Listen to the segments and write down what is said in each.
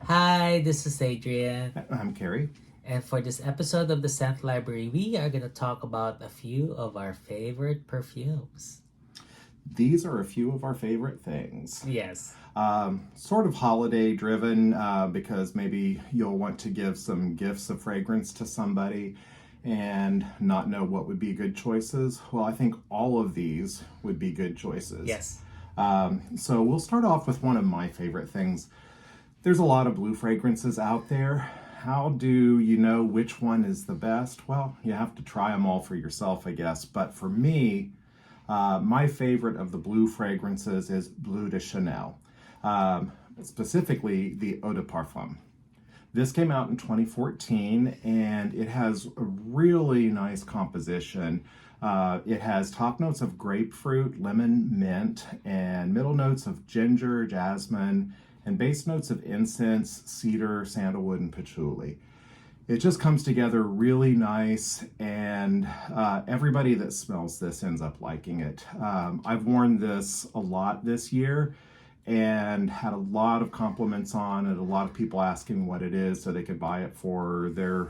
Hi, this is Adrian, I'm Carrie. and for this episode of the Scent Library, we are going to talk about a few of our favorite perfumes. These are a few of our favorite things. Yes, Sort of holiday driven because maybe you'll want to give some gifts of fragrance to somebody and not know what would be good choices. Well, I think all of these would be good choices. yes, So we'll start off with one of my favorite things. There's a lot of blue fragrances out there. How do you know which one is the best? Well, you have to try them all for yourself, I guess. But for me, my favorite of the blue fragrances is Bleu de Chanel, specifically the Eau de Parfum. This came out in 2014 and it has a really nice composition. It has top notes of grapefruit, lemon, mint, and middle notes of ginger, jasmine, and base notes of incense, cedar, sandalwood, and patchouli. It just comes together really nice, and everybody that smells this ends up liking it. I've worn this a lot this year and had a lot of compliments on it, a lot of people asking what it is so they could buy it for their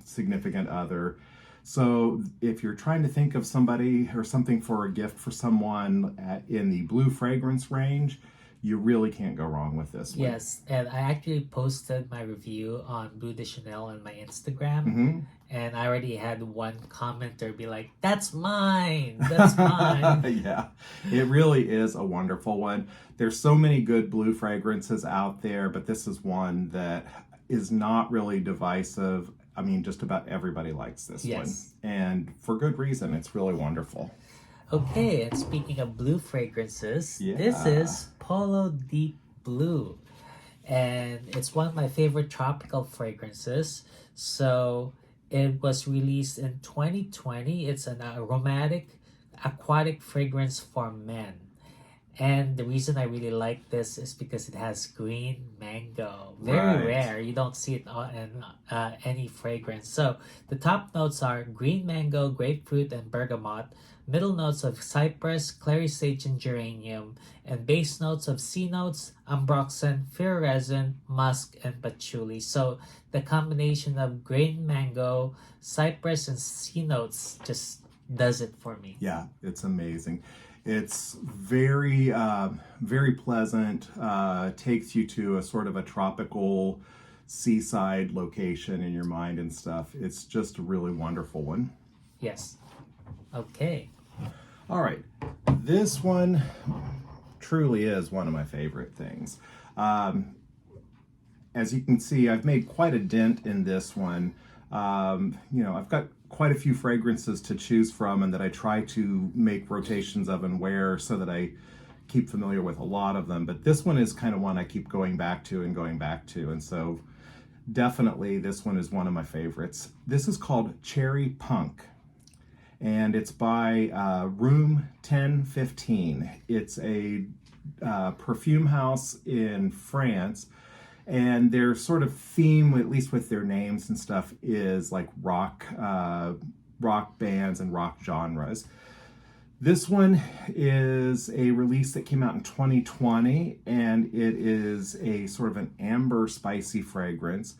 significant other. So if you're trying to think of somebody or something for a gift for someone in the blue fragrance range, you really can't go wrong with this one. yes. And I actually posted my review on Bleu de Chanel on my Instagram, Mm-hmm. and I already had one commenter be like, "That's mine, that's mine." Yeah, it really is a wonderful one. There's so many good blue fragrances out there, but this is one that is not really divisive. I mean, just about everybody likes this Yes. one, and for good reason. It's really wonderful. Okay, and speaking of blue fragrances, this Yeah. is Polo Deep Blue. And it's one of my favorite tropical fragrances. So it was released in 2020. It's an aromatic aquatic fragrance for men. And the reason I really like this is because it has green mango. Very Right. rare. You don't see it in any fragrance. So the top notes are green mango, grapefruit, and bergamot. Middle notes of cypress, clary sage, and geranium. And base notes of C notes, ambroxan, fir resin, musk, and patchouli. So the combination of green mango, cypress, and C notes just does it for me. Yeah, it's amazing. It's very pleasant. Takes you to a sort of a tropical seaside location in your mind and stuff. It's just a really wonderful one. Yes. Okay. All right, this one truly is one of my favorite things. As you can see, I've made quite a dent in this one. I've got quite a few fragrances to choose from and that I try to make rotations of and wear so that I keep familiar with a lot of them. But this one is kind of one I keep going back to and going back to. And so definitely this one is one of my favorites. This is called Cherry Punk, and it's by Room 1015. It's a perfume house in France, and their sort of theme, at least with their names and stuff, is like rock bands and rock genres. This one is a release that came out in 2020, and it is a sort of an amber spicy fragrance.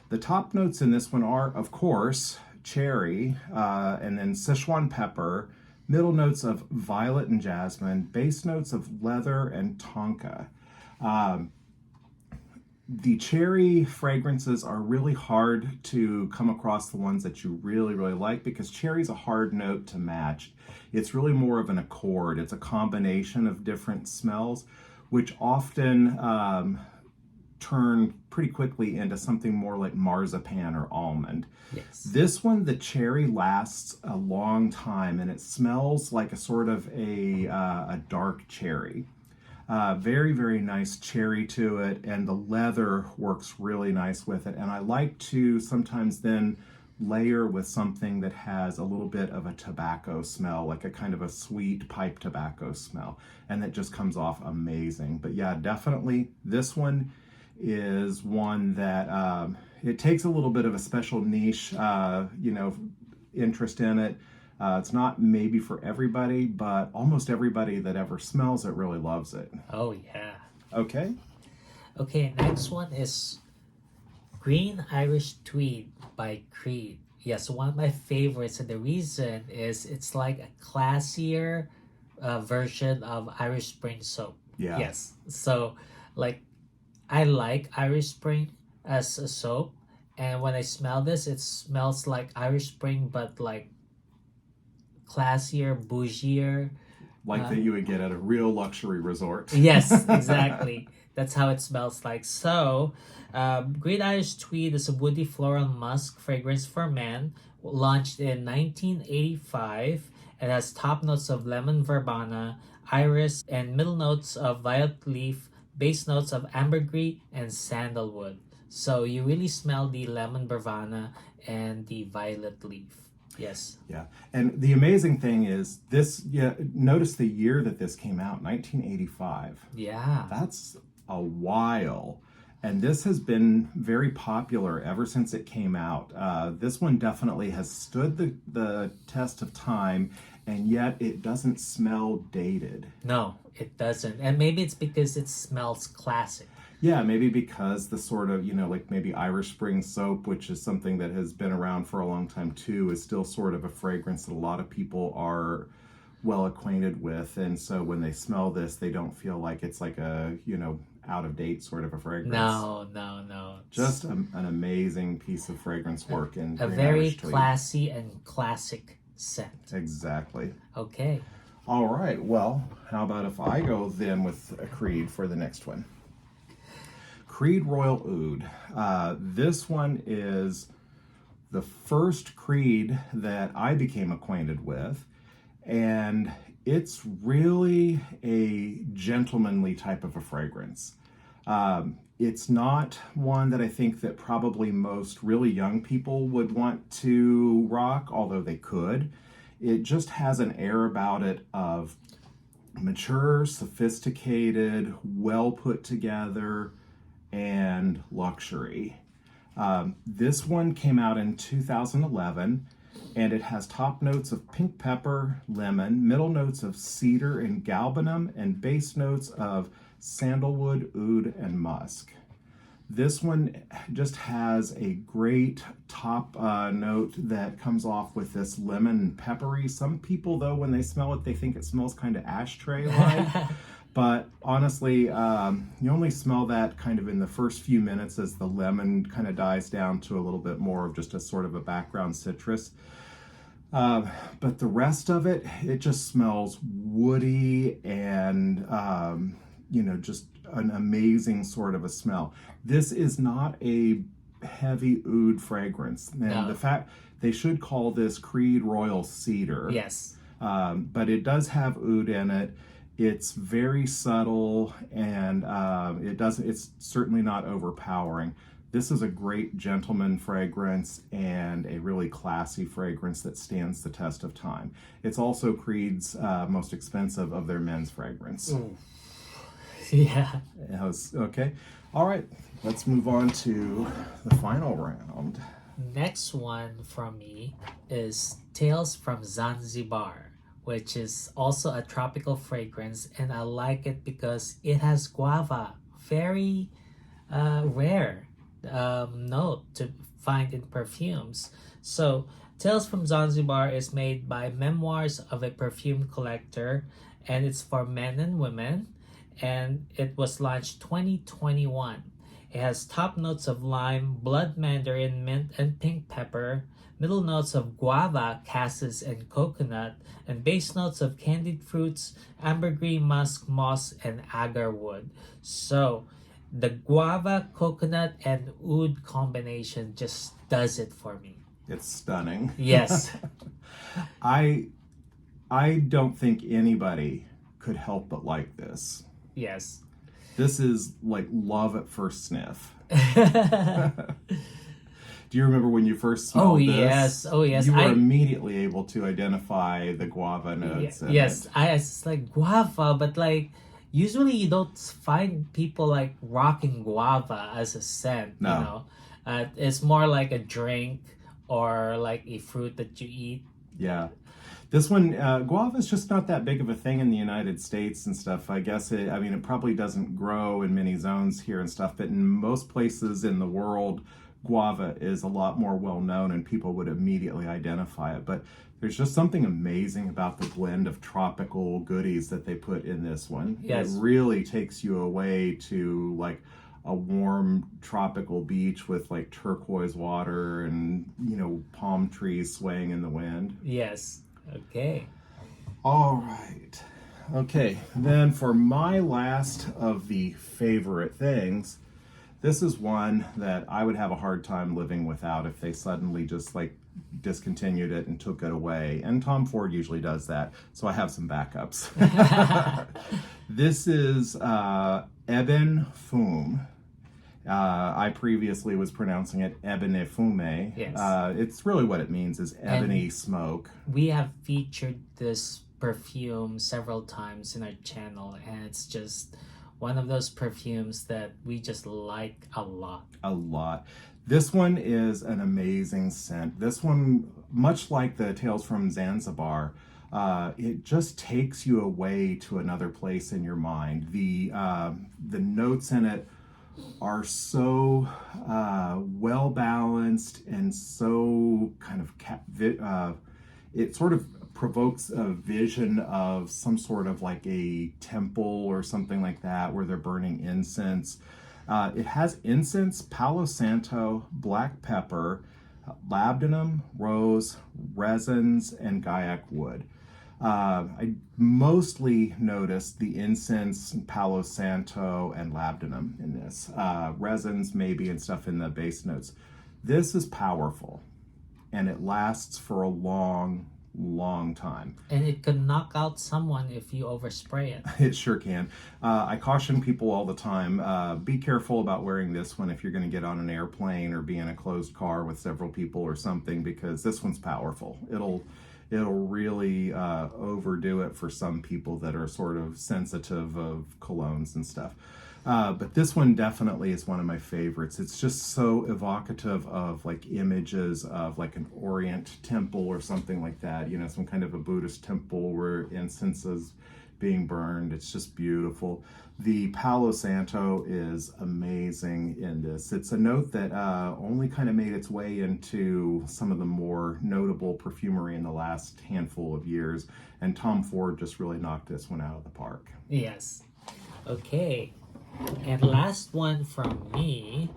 The top notes in this one are, of course, cherry, and then Sichuan pepper, middle notes of violet and jasmine, base notes of leather and tonka. The cherry fragrances are really hard to come across the ones that you really, really like because cherry is a hard note to match. It's really more of an accord. It's a combination of different smells, which often turn pretty quickly into something more like marzipan or almond. Yes. This one, the cherry lasts a long time and it smells like a sort of a dark cherry. Very, very nice cherry to it, and the leather works really nice with it. And I like to sometimes then layer with something that has a little bit of a tobacco smell, like a kind of a sweet pipe tobacco smell, and that just comes off amazing. But yeah, definitely this one is one that it takes a little bit of a special niche, interest in it. It's not maybe for everybody, but almost everybody that ever smells it really loves it. Oh, yeah. Okay. Okay, next one is Green Irish Tweed by Creed. Yes, one of my favorites, and the reason is it's like a classier version of Irish Spring soap. Yeah. Yes, so like I like Irish Spring as a soap, and when I smell this, it smells like Irish Spring, but like classier, bougier. Like that you would get at a real luxury resort. Yes, exactly. That's how it smells like. So, Great Irish Tweed is a woody floral musk fragrance for men, launched in 1985. It has top notes of lemon verbena, iris, and middle notes of violet leaf, base notes of ambergris and sandalwood. So you really smell the lemon verbena and the violet leaf. Yes. Yeah. And the amazing thing is this, yeah, notice the year that this came out, 1985. Yeah. That's a while. And this has been very popular ever since it came out. This one definitely has stood the test of time, and yet it doesn't smell dated. No, it doesn't. And maybe it's because it smells classic. Yeah, maybe because the sort of, like maybe Irish Spring soap, which is something that has been around for a long time too, is still sort of a fragrance that a lot of people are well acquainted with. And so when they smell this, they don't feel like it's like a, out of date sort of a fragrance. No. Just an amazing piece of fragrance work. And a very classy and classic scent. Exactly. Okay. All right. Well, how about if I go then with a Creed for the next one? Creed Royal Oud. This one is the first Creed that I became acquainted with, and it's really a gentlemanly type of a fragrance. It's not one that I think that probably most really young people would want to rock, although they could. It just has an air about it of mature, sophisticated, well put together, and luxury. This one came out in 2011, and it has top notes of pink pepper, lemon, middle notes of cedar and galbanum, and base notes of sandalwood, oud, and musk. This one just has a great top note that comes off with this lemon and peppery. Some people, though, when they smell it, they think it smells kind of ashtray-like. But honestly, you only smell that kind of in the first few minutes as the lemon kind of dies down to a little bit more of just a sort of a background citrus. But the rest of it, it just smells woody and, just an amazing sort of a smell. This is not a heavy oud fragrance. And No. the fact they should call this Creed Royal Cedar. Yes. But it does have oud in it. It's very subtle, and it's certainly not overpowering. This is a great gentleman fragrance and a really classy fragrance that stands the test of time. It's also Creed's most expensive of their men's fragrance. Yeah. Okay. All right. Let's move on to the final round. Next one from me is Tales from Zanzibar, which is also a tropical fragrance, and I like it because it has guava, very rare note to find in perfumes. So Tales from Zanzibar is made by Memoirs of a Perfume Collector, and it's for men and women, and it was launched 2021. It has top notes of lime, blood mandarin, mint, and pink pepper, middle notes of guava, cassis, and coconut, and base notes of candied fruits, ambergris, musk, moss, and agar wood. So the guava, coconut, and oud combination just does it for me. It's stunning. Yes. I don't think anybody could help but like this. Yes. This is like love at first sniff. Do you remember when you first smelled this? Oh yes. You were immediately able to identify the guava notes. Yes, I was like guava, but like usually you don't find people like rocking guava as a scent. No. It's more like a drink or like a fruit that you eat. Yeah. This one, guava is just not that big of a thing in the United States and stuff. I guess it probably doesn't grow in many zones here and stuff, but in most places in the world, guava is a lot more well known and people would immediately identify it. But there's just something amazing about the blend of tropical goodies that they put in this one. Yes. It really takes you away to like a warm tropical beach with like turquoise water and, palm trees swaying in the wind. Yes. Okay. All right. Okay, then for my last of the favorite things, this is one that I would have a hard time living without if they suddenly just like discontinued it and took it away. And Tom Ford usually does that, so I have some backups. This is Ebene Fume. I previously was pronouncing it Ebene Fume. Yes. It's really what it means is ebony smoke. We have featured this perfume several times in our channel, and it's just one of those perfumes that we just like a lot. A lot. This one is an amazing scent. This one, much like the Tales from Zanzibar, it just takes you away to another place in your mind. The notes in it are so well balanced and so kind of it sort of provokes a vision of some sort of like a temple or something like that where they're burning incense. It has incense, Palo Santo, black pepper, labdanum, rose, resins, and gaiac wood. I mostly noticed the incense, Palo Santo, and labdanum in this. Resins maybe and stuff in the base notes. This is powerful, and it lasts for a long time. And it could knock out someone if you overspray it. It sure can. I caution people all the time, be careful about wearing this one if you're going to get on an airplane or be in a closed car with several people or something, because this one's powerful. It'll really overdo it for some people that are sort of sensitive of colognes and stuff. But this one definitely is one of my favorites. It's just so evocative of like images of like an Orient temple or something like that, some kind of a Buddhist temple where incense is being burned. It's just beautiful. The Palo Santo is amazing in this. It's a note that only kind of made its way into some of the more notable perfumery in the last handful of years, and Tom Ford just really knocked this one out of the park. Yes. Okay. And last one from me.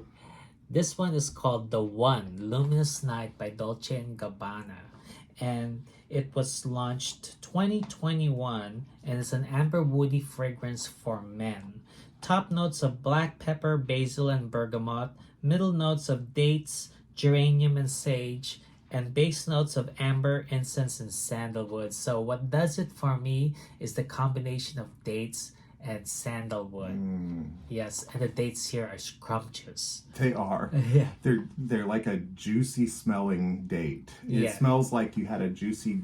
This one is called the One Luminous Night by Dolce & Gabbana. And it was launched 2021 and it's an amber woody fragrance for men. Top notes of black pepper, basil, and bergamot. Middle notes of dates, geranium, and sage. And base notes of amber, incense, and sandalwood. So what does it for me is the combination of dates and sandalwood. Yes, and the dates here are scrumptious. They are. Yeah. They're like a juicy smelling date. It smells like you had a juicy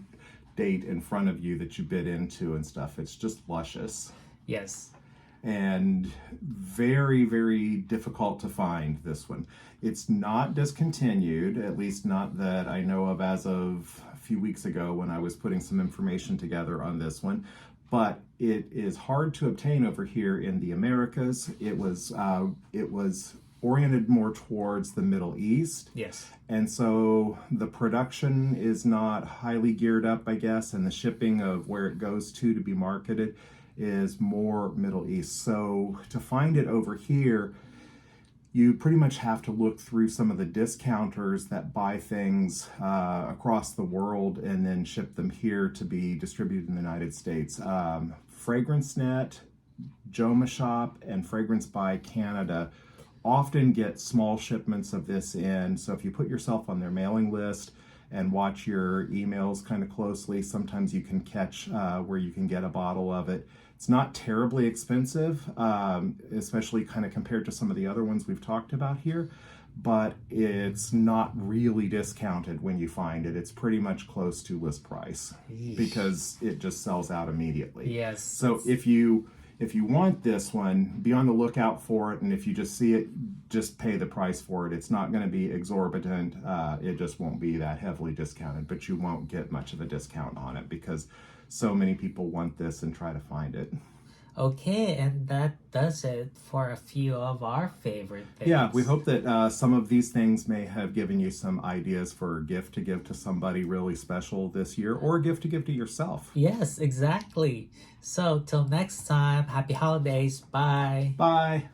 date in front of you that you bit into and stuff. It's just luscious. Yes. And very, very difficult to find, this one. It's not discontinued, at least not that I know of as of a few weeks ago when I was putting some information together on this one. But it is hard to obtain over here in the Americas. It was oriented more towards the Middle East. Yes. And so the production is not highly geared up, I guess, and the shipping of where it goes to be marketed is more Middle East. So to find it over here, you pretty much have to look through some of the discounters that buy things across the world and then ship them here to be distributed in the United States. FragranceNet, Joma Shop, and Fragrance by Canada often get small shipments of this in. So if you put yourself on their mailing list and watch your emails kind of closely, sometimes you can catch where you can get a bottle of it. It's not terribly expensive, especially kind of compared to some of the other ones we've talked about here, but it's not really discounted when you find it. It's pretty much close to list price because it just sells out immediately. Yes. So if you if you want this one, be on the lookout for it. And if you just see it, just pay the price for it. It's not going to be exorbitant. It just won't be that heavily discounted, but you won't get much of a discount on it because so many people want this and try to find it. Okay, and that does it for a few of our favorite things. Yeah, we hope that some of these things may have given you some ideas for a gift to give to somebody really special this year, or a gift to give to yourself. Yes, exactly. So, till next time, happy holidays. Bye. Bye.